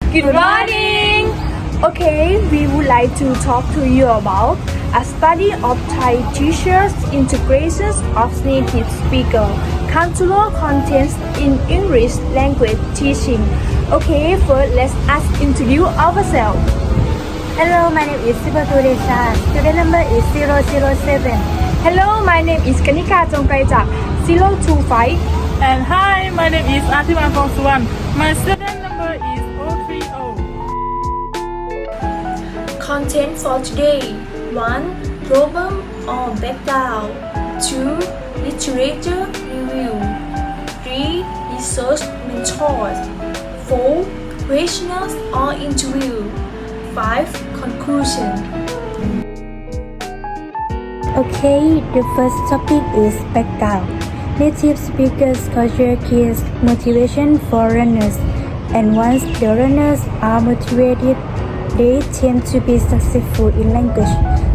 Good morning! Okay, we would like to talk to you about a study of Thai teachers' integrations of native speaker cultural contents in English language teaching. Okay, first let's us introduce ourselves. Hello, my name is Sibatu Desha. Student number is 007. Hello, my name is Kanika Chongkaijak 025. And hi, my name is Atiman Kongsuwan. My student number is 030. Content for today: 1. Problem or background. 2. Literature review. 3. Research methods. 4. Questions or interview. 5. Conclusion. Okay, the first topic is background. Native speakers culture gives motivation for learners, and once the learners are motivated, they tend to be successful in language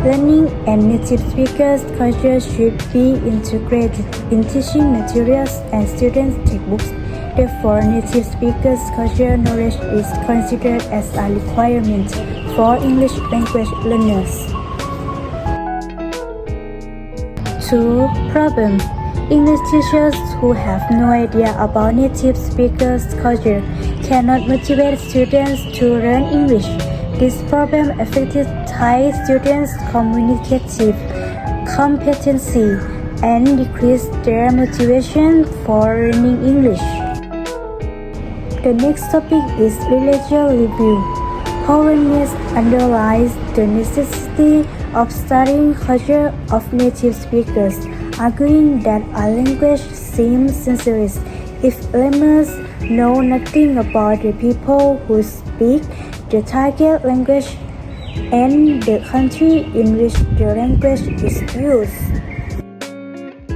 learning, and native speakers culture should be integrated in teaching materials and students' textbooks. Therefore, native speakers culture knowledge is considered as a requirement for English language learners. 2. Problem. English teachers who have no idea about native speakers' culture cannot motivate students to learn English. This problem affected Thai students' communicative competency and decreased their motivation for learning English. The next topic is literature review. Polandness underlies the necessity of studying culture of native speakers, arguing that a language seems senseless if learners know nothing about the people who speak the target language and the country in which the language is used.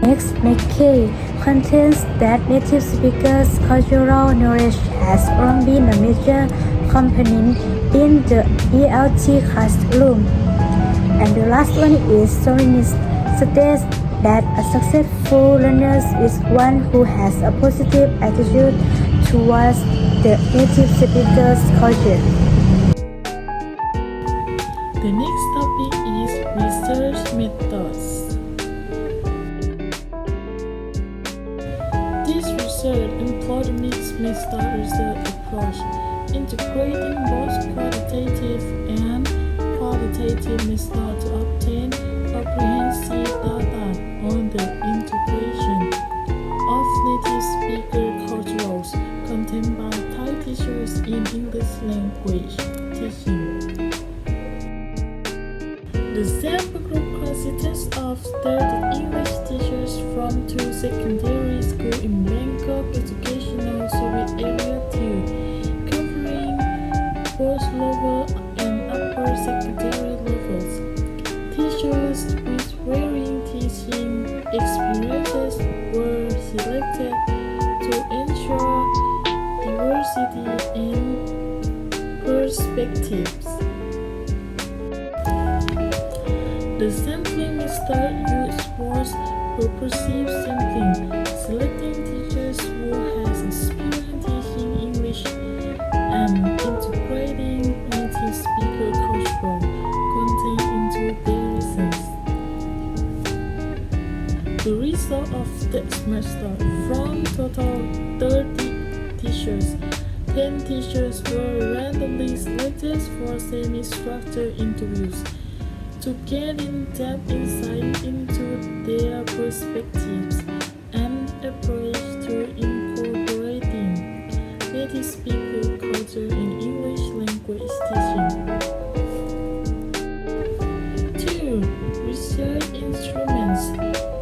Next, McKay contends that native speakers' cultural knowledge has long been a major component in the ELT classroom. And the last one is Solinist states that a successful learner is one who has a positive attitude towards the native speaker's culture. The next topic is research methods. This research employs a mixed method research approach, integrating both quantitative and qualitative methods to obtain comprehensive data on the integration of native speaker cultures content by Thai teachers in English language teaching. The sample group consists of 30 English teachers from 2 secondary schools in Bangkok Educational Service Area 2, covering both lower and upper secondary levels. Teachers with varying teaching experiences were selected to ensure diversity in perspectives. The sampling method used was purposive sampling, selecting teachers who has experience teaching English and integrating native speaker cultural content into their lessons. The result of this method: from total 30 teachers, 10 teachers were randomly selected for semi-structured interviews to gain in-depth insight into their perspectives and approach to incorporating native speaker culture in English language teaching. 2. Research instruments.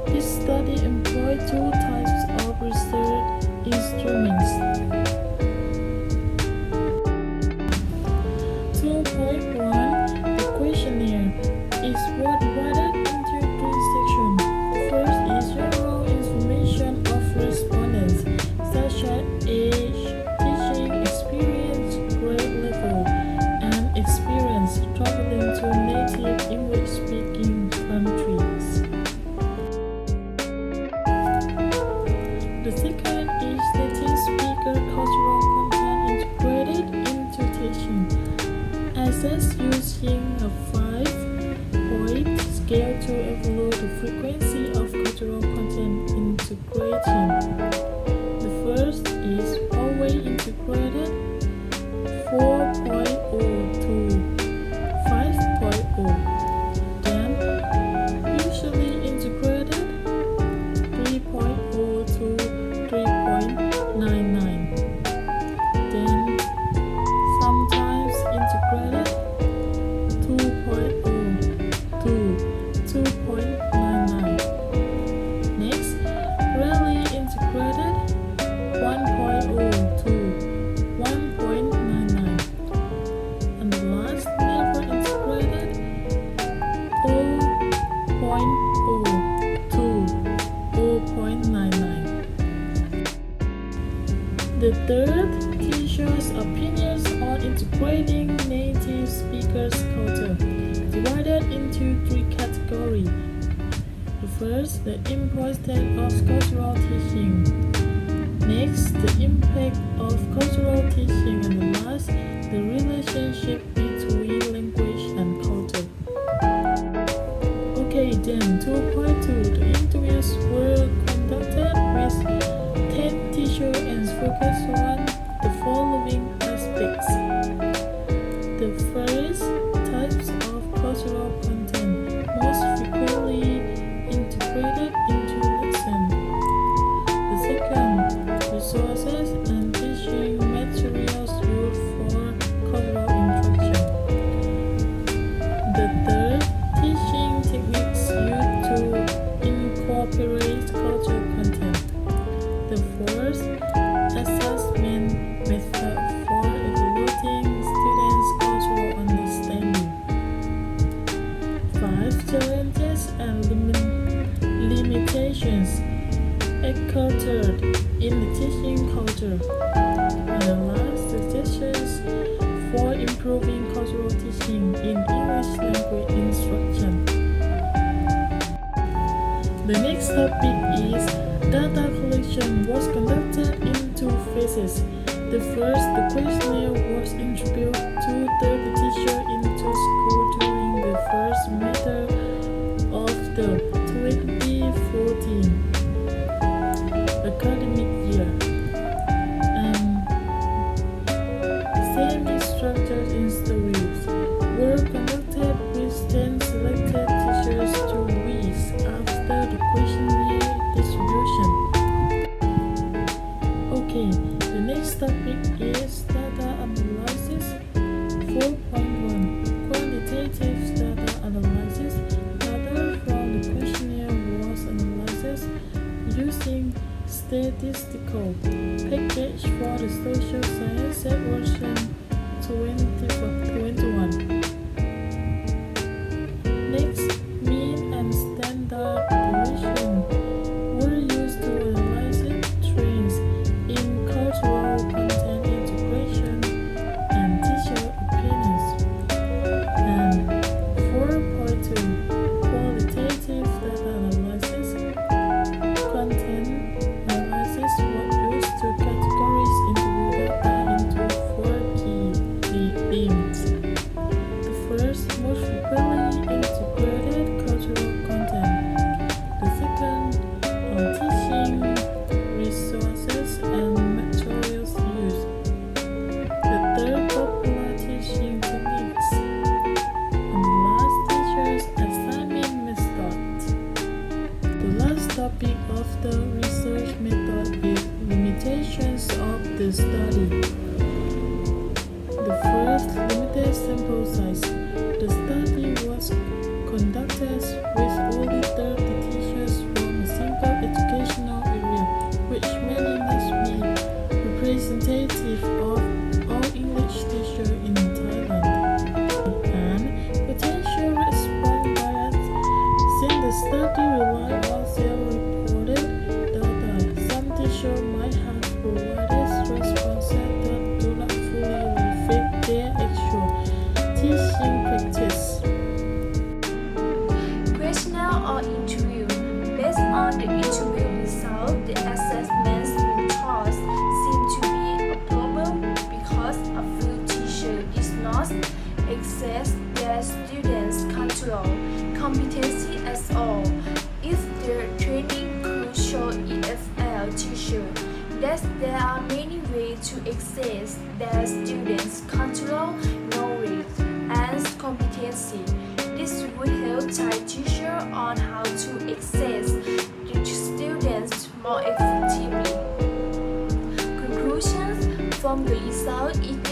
This study employed 2 types of research instruments. 2.1. The questionnaire is divided into 3 sections. First is general information of respondents, such as age, teaching experience, grade level, and assess using a 5-point scale to evaluate the frequency of cultural content integration. The first is always integrated 4.0 to 5.0, then usually integrated 3.0 to 3.99, then sometimes integrated 2.0 to 2.99. Next, rarely integrated 1.0 to 1.99. And the last, never integrated 0.0 to 0.99. The third, teachers' opinions on integrating native speakers' culture, divided into 3 categories. The first, the importance of cultural teaching. Next, the impact of cultural teaching. And the last, the relationship between language and culture. Okay, then 2.2, the interviews were conducted with 10 teachers and focused on the following aspects. The first, types of cultural content most frequently integrated into lesson. The second, resources and teaching materials used for cultural instruction. The third, teaching techniques used to incorporate cultural content. The fourth, assessment method for evaluating students' cultural understanding. 5 challenges and limitations encountered in the teaching culture. And the last, suggestions for improving cultural teaching in English language instruction. The next topic is data collection was conducted in 2 phases. The first, the questionnaire was introduced to 30 teachers into school during the first semester of the 2014 academic year. And semi-structured interviews were conducted with 10 selected teachers 2 weeks after the questionnaire distribution. Okay, the next topic is data analysis. 4.1, quantitative data analysis. Data from the questionnaire was analyzed using statistical package for the social science version 2021. Next, mean and standard deviation were used to analyze trends in cultural content integration and teacher opinions. And 4.2, qualitative data analysis. Content analysis was used to categorize interview data into 4 key themes. The first, most frequently integrated cultural content. The second, teaching resources and materials used. The third, popular teaching techniques. And the last, teachers' assignment method. The last topic of the research method is limitations of the study. The first, limited sample size. The study was conducted with only 30 teachers from a single educational area, which many must be representative of all English teachers in Thailand. And potential response bias. Since the study relied on self-reported data, some teachers might have provided responses that do not fully reflect their actual teaching practice. Questionnaire or interview. Based on the interview result, the assessments methods seem to be a problem because a few teacher is not access their students' control, competency as all. If their training could show EFL teacher that there are many ways to access their students' control, knowledge, and competency. This would help Thai teachers on how to access the students more effectively. Conclusions from the result is